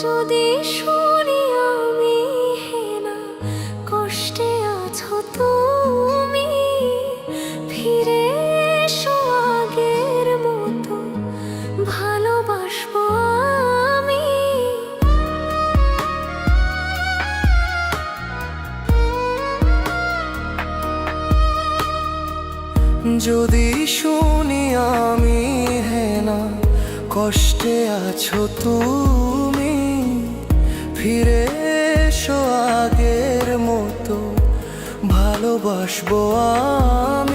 যদি শুনি আমি হেনা কষ্টে আছো তুমি, ফিরে এসো আগের মতো ভালোবাসবো আমি। যদি শুনি আমি হেনা কষ্টে আছো তুমি, ফিরে এসো আগের মতো ভালোবাসবো আমি।